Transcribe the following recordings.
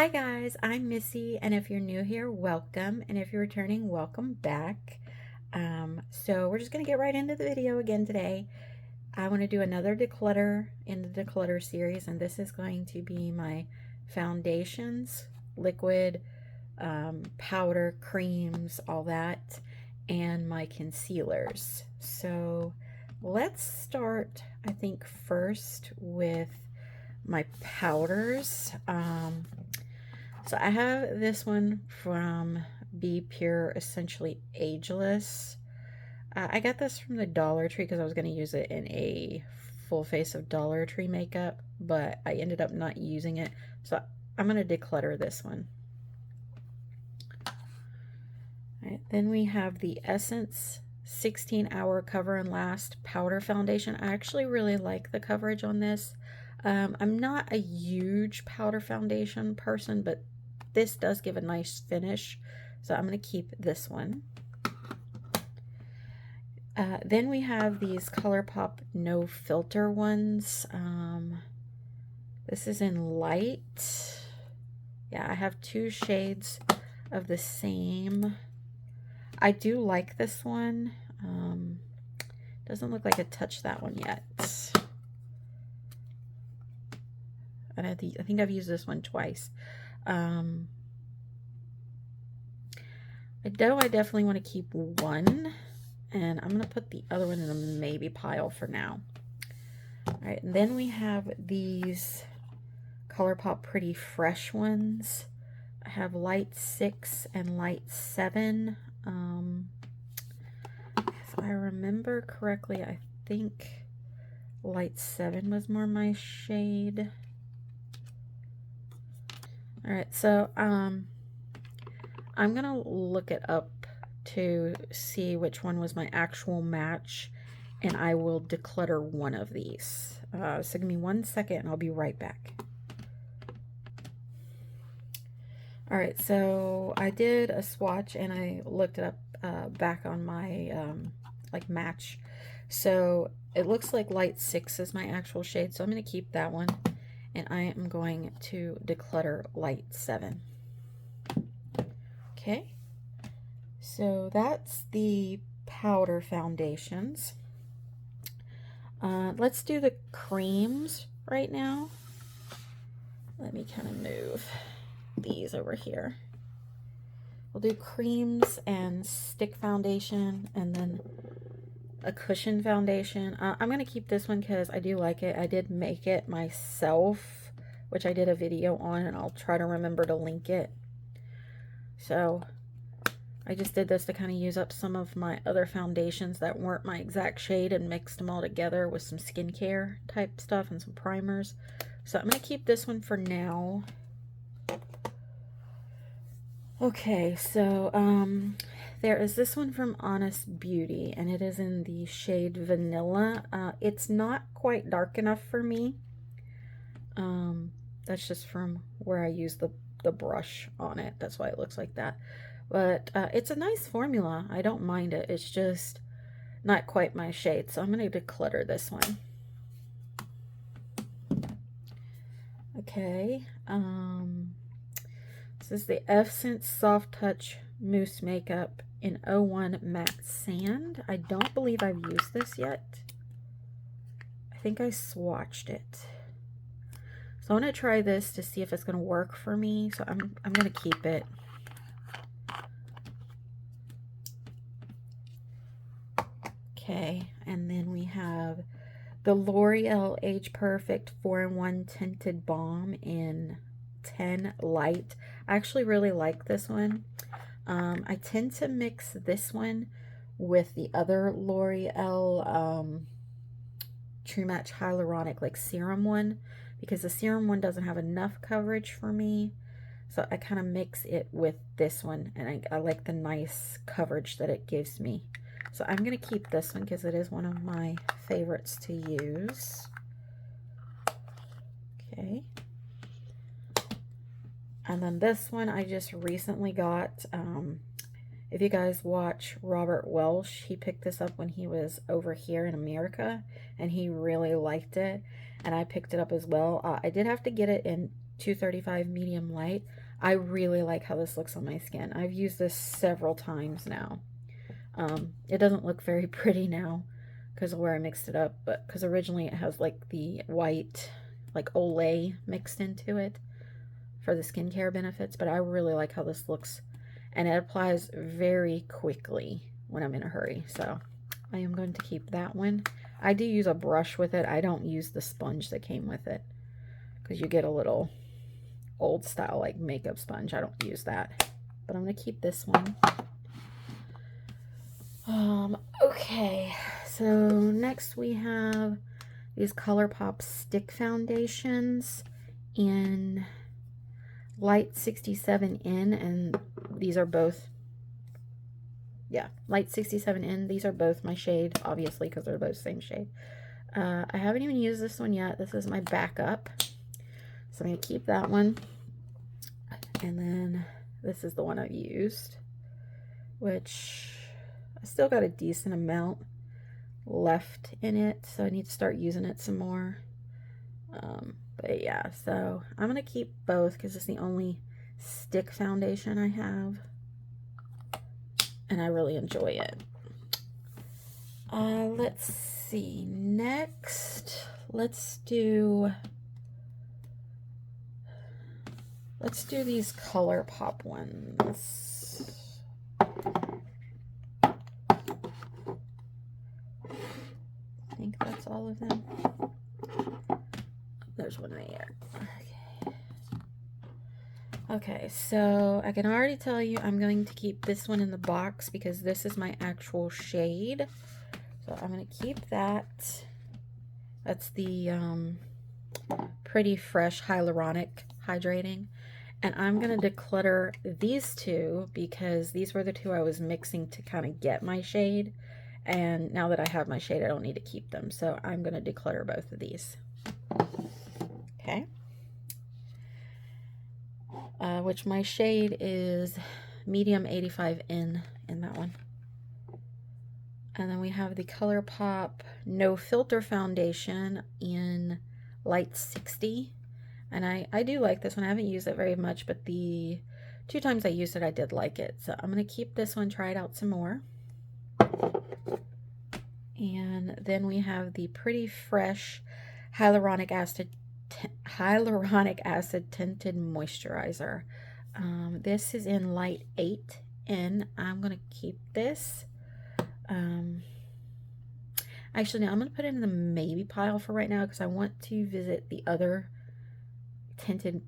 Hi guys, I'm Missy, and if you're new here, welcome, and if you're returning, welcome back. So we're just going to get right into the video again today. I want to do another declutter in the declutter series, and this is going to be my foundations, liquid, powder, creams, all that, and my concealers. So let's start, I think, first with my powders. So I have this one from Be Pure, Essentially Ageless. I got this from the Dollar Tree because I was going to use it in a full face of Dollar Tree makeup, but I ended up not using it. So I'm going to declutter this one. All right, then we have the Essence 16-Hour Cover and Last Powder Foundation. I actually really like the coverage on this. I'm not a huge powder foundation person, but this does give a nice finish, so I'm going to keep this one. Then we have these ColourPop No Filter ones. This is in light. Yeah, I have two shades of the same. I do like this one. Doesn't look like I touched that one yet. And I think I've used this one twice. Though I definitely want to keep one, and I'm going to put the other one in a maybe pile for now. All right, and then we have these ColourPop Pretty Fresh ones. I have Light 6 and Light 7. If I remember correctly, I think Light 7 was more my shade. All right, so I'm gonna look it up to see which one was my actual match, and I will declutter one of these. So give me 1 second and I'll be right back. All right, so I did a swatch and I looked it up back on my like match. So it looks like Light 6 is my actual shade, so I'm gonna keep that one. And I am going to declutter Light 7. Okay, so that's the powder foundations. Let's do the creams right now. Let me kind of move these over here. We'll do creams and stick foundation, and then a cushion foundation. I'm going to keep this one because I do like it. I did make it myself, which I did a video on, and I'll try to remember to link it. So I just did this to kind of use up some of my other foundations that weren't my exact shade and mixed them all together with some skincare type stuff and some primers. So I'm going to keep this one for now. Okay, so there is this one from Honest Beauty, and it is in the shade Vanilla. It's not quite dark enough for me. That's just from where I use the brush on it. That's why it looks like that. But it's a nice formula. I don't mind it. It's just not quite my shade. So I'm going to declutter this one. Okay. This is the Essence Soft Touch Mousse Makeup in 01 Matte Sand. I don't believe I've used this yet. I think I swatched it. So I want to try this to see if it's going to work for me. So I'm going to keep it. Okay, and then we have the L'Oreal Age Perfect 4-in-1 Tinted Balm in 10 Light. I actually really like this one. I tend to mix this one with the other L'Oreal True Match Hyaluronic like serum one, because the serum one doesn't have enough coverage for me. So I kind of mix it with this one, and I like the nice coverage that it gives me. So I'm going to keep this one because it is one of my favorites to use. Okay. And then this one I just recently got. If you guys watch Robert Welsh, he picked this up when he was over here in America, and he really liked it, and I picked it up as well. I did have to get it in 235 medium light. I really like how this looks on my skin. I've used this several times now. It doesn't look very pretty now because of where I mixed it up, but because originally it has like the white, like Olay mixed into it for the skincare benefits, but I really like how this looks, and it applies very quickly when I'm in a hurry. So I am going to keep that one. I do use a brush with it. I don't use the sponge that came with it because you get a little old style like makeup sponge. I don't use that, but I'm going to keep this one. Okay, so next we have these ColourPop stick foundations in Light 67N, and these are both, yeah, Light 67N. These are both my shade, obviously, because they're both the same shade. I haven't even used this one yet. This is my backup, so I'm going to keep that one. And then this is the one I've used, which I still got a decent amount left in it, so I need to start using it some more. But yeah, so I'm going to keep both because it's the only stick foundation I have, and I really enjoy it. Let's see, next, let's do these ColourPop ones. I think that's all of them. There's one right here. Okay, so I can already tell you I'm going to keep this one in the box because this is my actual shade. So I'm going to keep that. That's the Pretty Fresh Hyaluronic Hydrating. And I'm going to declutter these two because these were the two I was mixing to kind of get my shade. And now that I have my shade, I don't need to keep them. So I'm going to declutter both of these. Okay. Which my shade is medium 85N in that one. And then we have the ColourPop No Filter Foundation in Light 60. And I do like this one. I haven't used it very much, but the 2 times I used it, I did like it. So I'm going to keep this one, try it out some more. And then we have the Pretty Fresh Hyaluronic Acid Tinted Moisturizer. This is in Light 8N. I'm going to keep this. Actually, no, I'm going to put it in the maybe pile for right now because I want to visit the other tinted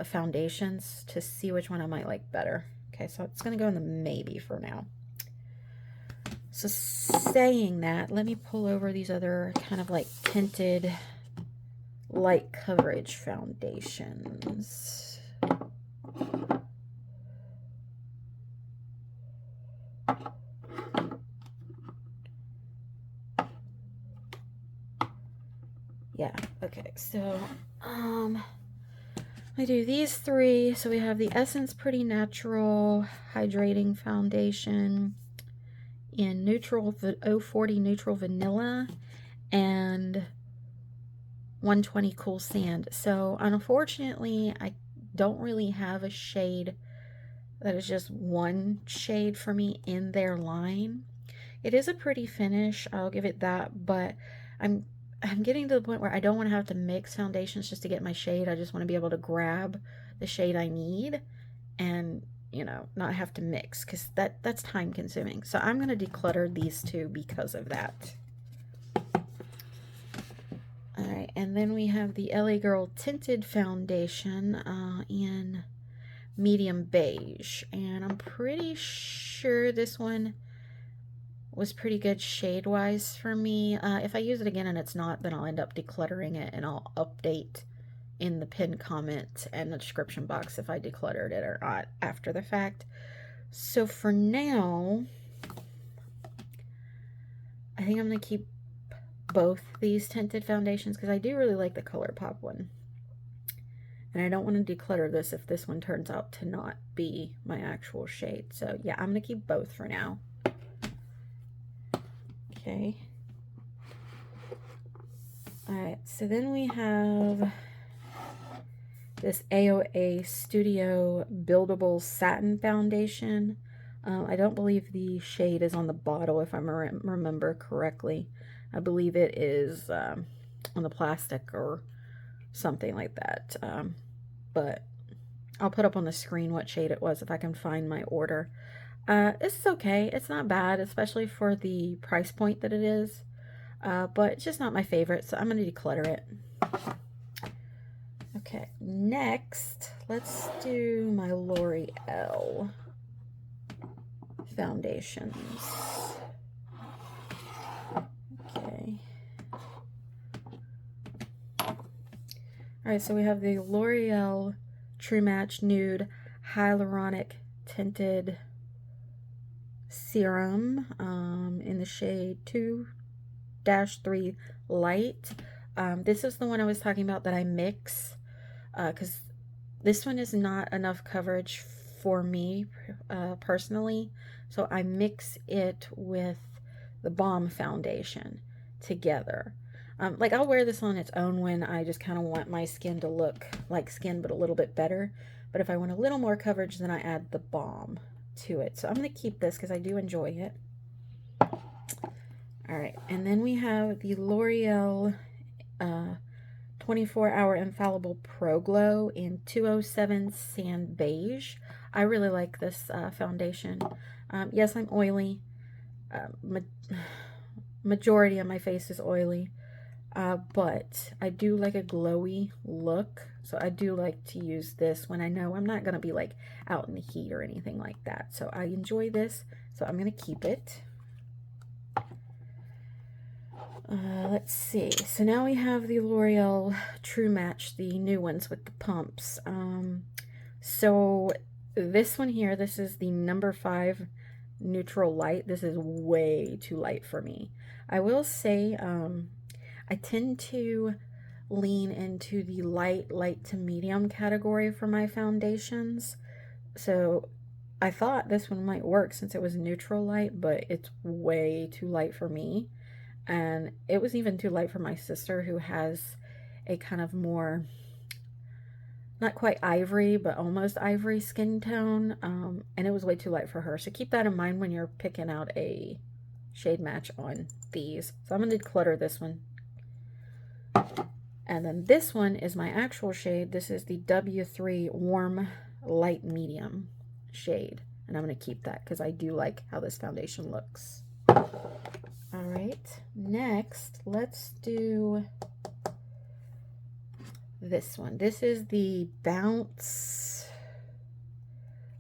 foundations to see which one I might like better. Okay, so it's going to go in the maybe for now. So saying that, let me pull over these other kind of like tinted light coverage foundations. Yeah, okay, so I do these 3. So we have the Essence Pretty Natural Hydrating Foundation in neutral 040 neutral vanilla and 120 cool sand. So unfortunately I don't really have a shade that is just one shade for me in their line. It is a pretty finish, I'll give it that, but I'm getting to the point where I don't want to have to mix foundations just to get my shade. I just want to be able to grab the shade I need and, you know, not have to mix because that's time consuming. So I'm going to declutter these 2 because of that. All right, and then we have the LA Girl Tinted Foundation in medium beige, and I'm pretty sure this one was pretty good shade wise for me. If I use it again and it's not, then I'll end up decluttering it, and I'll update in the pinned comment and the description box if I decluttered it or not after the fact. So for now, I think I'm going to keep both these tinted foundations because I do really like the ColourPop one. And I don't want to declutter this if this one turns out to not be my actual shade. So yeah, I'm going to keep both for now. Okay. Alright, so then we have this AOA Studio Buildable Satin Foundation. I don't believe the shade is on the bottle, if I remember correctly. I believe it is on the plastic or something like that. But I'll put up on the screen what shade it was if I can find my order. This is okay. It's not bad, especially for the price point that it is. But it's just not my favorite, so I'm going to declutter it. Okay, next, let's do my L'Oreal foundations. Okay. Alright, so we have the L'Oreal True Match Nude Hyaluronic Tinted Serum in the shade 2-3 Light. This is the one I was talking about that I mix, because this one is not enough coverage for me personally, so I mix it with the Balm foundation together. Like I'll wear this on its own when I just kind of want my skin to look like skin but a little bit better, but if I want a little more coverage, then I add the Balm to it. So I'm going to keep this because I do enjoy it. Alright, and then we have the L'Oreal 24-Hour Infallible Pro Glow in 207 Sand Beige. I really like this foundation. Yes, I'm oily. Majority of my face is oily. But I do like a glowy look, so I do like to use this when I know I'm not going to be like out in the heat or anything like that. So I enjoy this, so I'm going to keep it. Let's see. So now we have the L'Oreal True Match, the new ones with the pumps. So this one here, this is the number 5 Neutral Light. This is way too light for me. I will say, I tend to lean into the light to medium category for my foundations. So I thought this one might work since it was neutral light, but it's way too light for me. And it was even too light for my sister, who has a kind of more, not quite ivory, but almost ivory skin tone. And it was way too light for her. So keep that in mind when you're picking out a shade match on these. So I'm going to declutter this one. And then this one is my actual shade. This is the W3 Warm Light Medium shade. And I'm going to keep that because I do like how this foundation looks. Alright, next let's do this one. This is the Bounce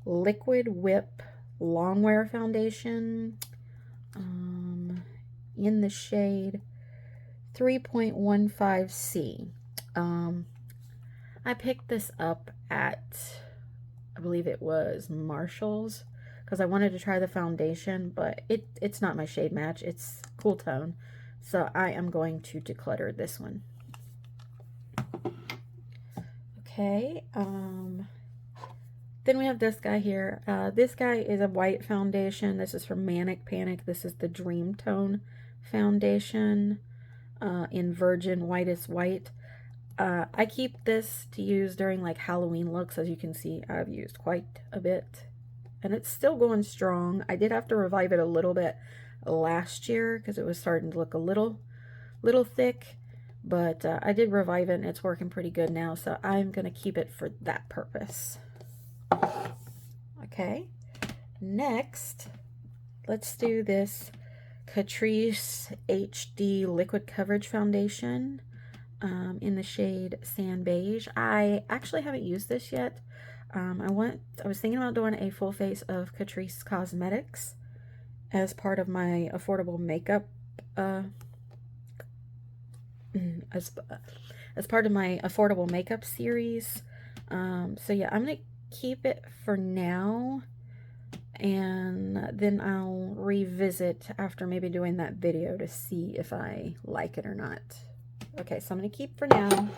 Liquid Whip Longwear Foundation in the shade 3.15C. I picked this up at, I believe it was Marshall's, because I wanted to try the foundation, but it's not my shade match. It's cool tone. So I am going to declutter this one. Okay. Then we have this guy here. This guy is a white foundation. This is from Manic Panic. This is the Dream Tone foundation in Virgin Whitest White. I keep this to use during like Halloween looks. As you can see, I've used quite a bit. And it's still going strong. I did have to revive it a little bit last year because it was starting to look a little thick. But I did revive it and it's working pretty good now. So I'm going to keep it for that purpose. Okay. Next, let's do this Catrice HD Liquid Coverage Foundation in the shade Sand Beige. I actually haven't used this yet. I was thinking about doing a full face of Catrice Cosmetics as part of my affordable makeup, as part of my affordable makeup series. So yeah, I'm gonna keep it for now, and then I'll revisit after maybe doing that video to see if I like it or not. Okay, so I'm gonna keep for now.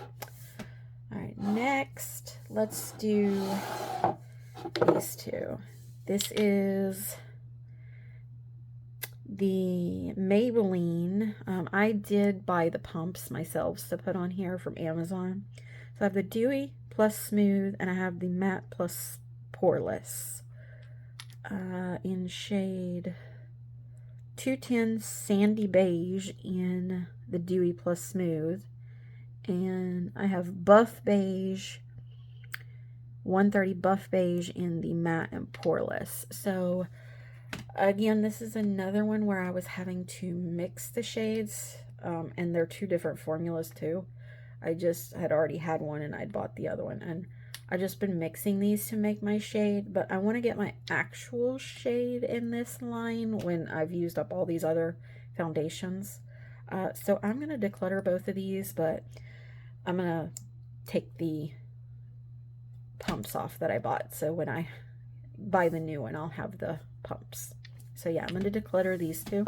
All right, next, let's do these two. This is the Maybelline. I did buy the pumps myself to put on here from Amazon. So I have the Dewy plus Smooth, and I have the Matte plus Poreless in shade 210 Sandy Beige in the Dewy plus Smooth. And I have Buff Beige, 130 Buff Beige in the Matte and Poreless. So again, this is another one where I was having to mix the shades, and they're two different formulas too. I just had already had one and I'd bought the other one, and I've just been mixing these to make my shade, but I want to get my actual shade in this line when I've used up all these other foundations. So I'm going to declutter both of these, but I'm going to take the pumps off that I bought, so when I buy the new one, I'll have the pumps. So yeah, I'm going to declutter these two.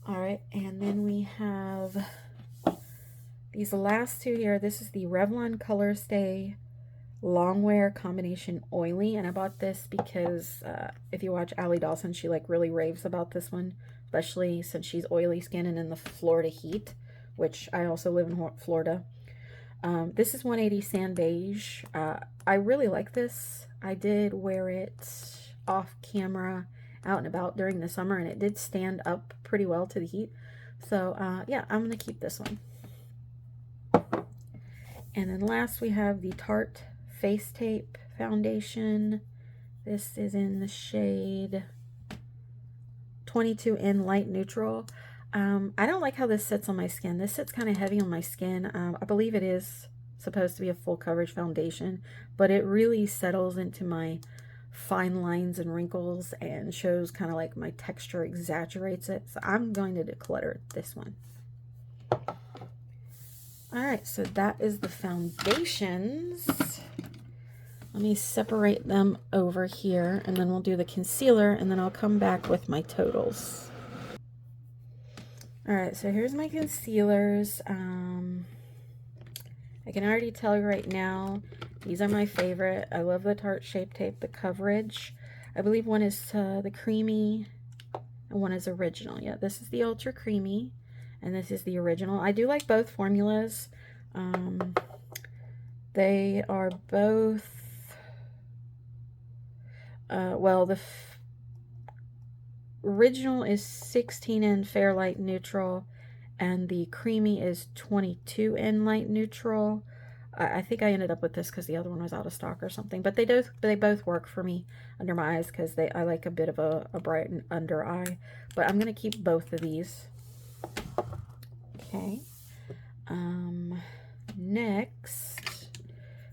Alright, and then we have these last two here. This is the Revlon Color Stay Longwear Combination Oily, and I bought this because if you watch Allie Dawson, she like really raves about this one, especially since she's oily skin and in the Florida heat, which I also live in Florida. This is 180 Sand Beige. I really like this. I did wear it off camera out and about during the summer, and it did stand up pretty well to the heat. So yeah, I'm going to keep this one. And then last we have the Tarte Face Tape Foundation. This is in the shade 22N Light Neutral. I don't like how this sits on my skin. This sits kind of heavy on my skin. I believe it is supposed to be a full coverage foundation, but it really settles into my fine lines and wrinkles and shows kind of like my texture, exaggerates it. So I'm going to declutter this one. Alright, so that is the foundations. Let me separate them over here, and then we'll do the concealer, and then I'll come back with my totals. Alright, so here's my concealers. I can already tell you right now, these are my favorite. I love the Tarte Shape Tape, the coverage. I believe one is the creamy, and one is original. Yeah, this is the ultra creamy, and this is the original. I do like both formulas. They are both, well, the original is 16N Fair Light Neutral, and the creamy is 22N Light Neutral. I think I ended up with this because the other one was out of stock or something, but they both work for me under my eyes because I like a bit of a bright under eye. But I'm going to keep both of these. Okay. Next,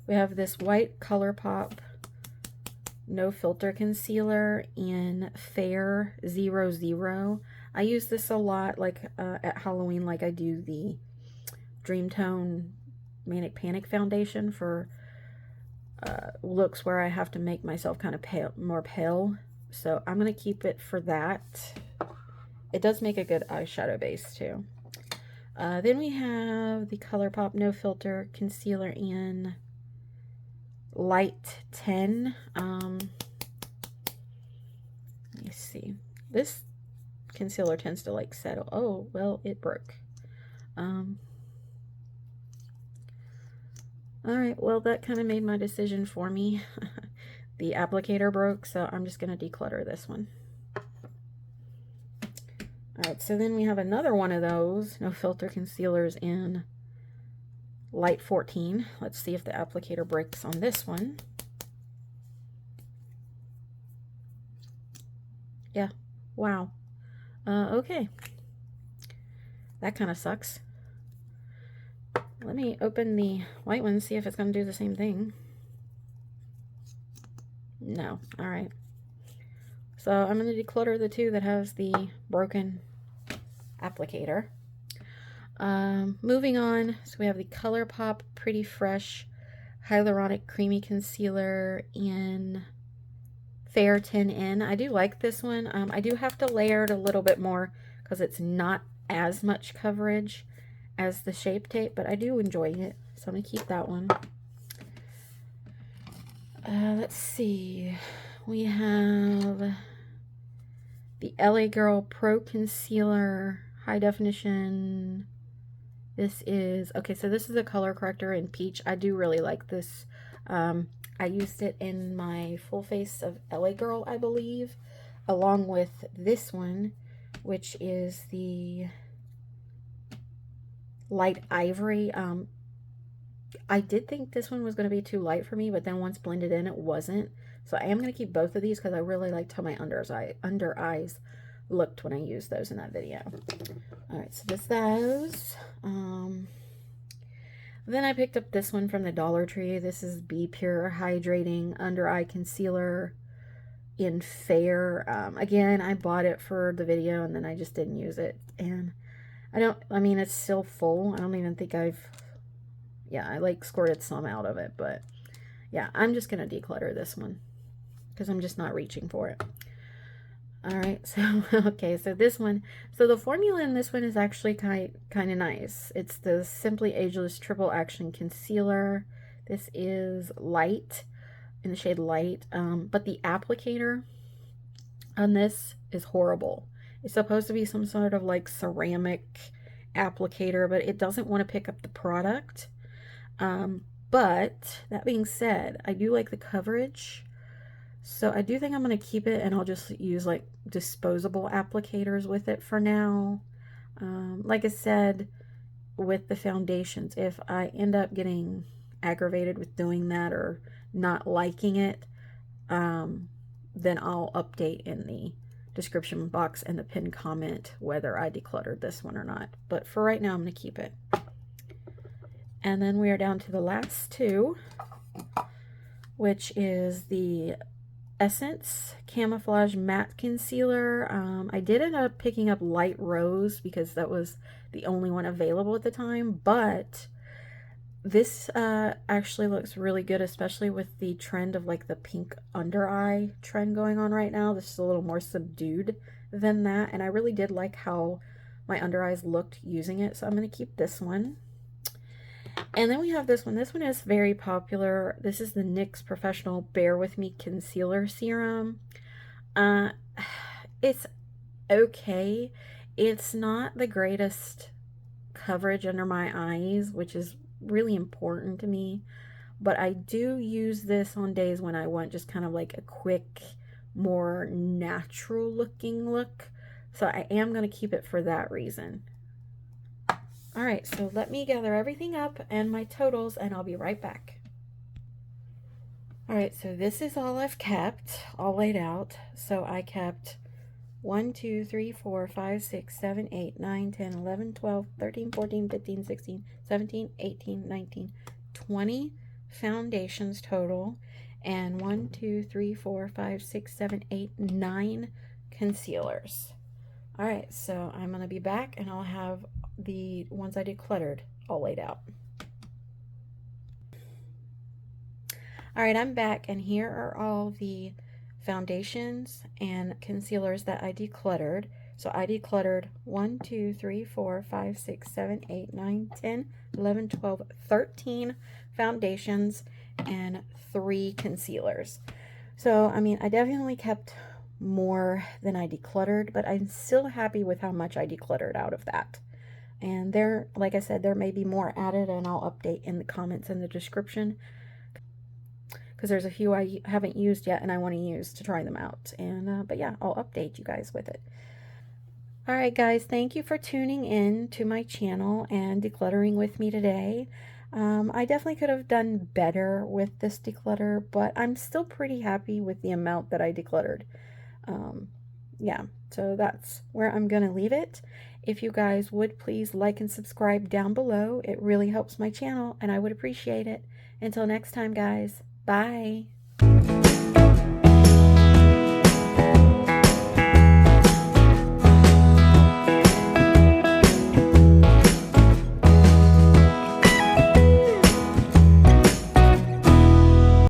we have this white ColourPop No Filter Concealer in Fair 00. I use this a lot, like at Halloween, like I do the Dream Tone Manic Panic foundation for looks where I have to make myself kind of pale, more pale. So I'm going to keep it for that. It does make a good eyeshadow base too. Then we have the ColourPop No Filter Concealer in Light 10. Let me see. This concealer tends to like settle. Oh, well, it broke. Alright, well, that kind of made my decision for me. The applicator broke, so I'm just going to declutter this one. Alright, so then we have another one of those No Filter Concealers in Light 14. Let's see if the applicator breaks on this one. Yeah, wow. Okay. That kind of sucks. Let me open the white one and see if it's going to do the same thing. No. Alright. So I'm going to declutter the two that has the broken applicator. Moving on, so we have the ColourPop Pretty Fresh Hyaluronic Creamy Concealer in Fair 10N. I do like this one. I do have to layer it a little bit more because it's not as much coverage as the Shape Tape, but I do enjoy it, so I'm going to keep that one. Let's see. We have the LA Girl Pro Concealer High Definition. This is, okay, so this is a color corrector in peach. I do really like this. I used it in my Full Face of LA Girl, I believe, along with this one, which is the light ivory. I did think this one was going to be too light for me, but then once blended in, it wasn't. So I am going to keep both of these because I really liked how my under eyes looked when I used those in that video. Alright, so this those. Then I picked up this one from the Dollar Tree. This is Be Pure Hydrating Under Eye Concealer in Fair. Again, I bought it for the video and then I just didn't use it. And I mean, it's still full. I don't even think I like squirted some out of it. But yeah, I'm just going to declutter this one because I'm just not reaching for it. Alright, so, okay, so this one, so the formula in this one is actually kind of nice. It's the Simply Ageless Triple Action Concealer. This is light, in the shade light, but the applicator on this is horrible. It's supposed to be some sort of like ceramic applicator, but it doesn't want to pick up the product. But, that being said, I do like the coverage. So I do think I'm going to keep it, and I'll just use like disposable applicators with it for now. Like I said, with the foundations, if I end up getting aggravated with doing that or not liking it, then I'll update in the description box and the pinned comment whether I decluttered this one or not. But for right now, I'm going to keep it. And then we are down to the last two, which is the Essence Camouflage Matte Concealer. I did end up picking up Light Rose because that was the only one available at the time, but this actually looks really good, especially with the trend of like the pink under eye trend going on right now. This is a little more subdued than that, and I really did like how my under eyes looked using it, so I'm going to keep this one. And then we have this one. This one is very popular. This is the NYX Professional Bear With Me Concealer Serum. It's okay. It's not the greatest coverage under my eyes, which is really important to me. But I do use this on days when I want just kind of like a quick, more natural looking look. So I am going to keep it for that reason. Alright, so let me gather everything up and my totals, and I'll be right back. Alright, so this is all I've kept, all laid out. So I kept 1, 2, 3, 4, 5, 6, 7, 8, 9, 10, 11, 12, 13, 14, 15, 16, 17, 18, 19, 20 foundations total, and 1, 2, 3, 4, 5, 6, 7, 8, 9 concealers. Alright, so I'm going to be back and I'll have the ones I decluttered all laid out. Alright, I'm back, and here are all the foundations and concealers that I decluttered. So I decluttered 1, 2, 3, 4, 5, 6, 7, 8, 9, 10, 11, 12, 13 foundations and 3 concealers. So, I mean, I definitely kept more than I decluttered, but I'm still happy with how much I decluttered out of that. And there, like I said, there may be more added, and I'll update in the comments and the description, because there's a few I haven't used yet and I want to use to try them out. And but yeah, I'll update you guys with it. Alright guys, thank you for tuning in to my channel and decluttering with me today. I definitely could have done better with this declutter, but I'm still pretty happy with the amount that I decluttered. Yeah, so that's where I'm going to leave it. If you guys would please like and subscribe down below, it really helps my channel and I would appreciate it. Until next time guys, bye!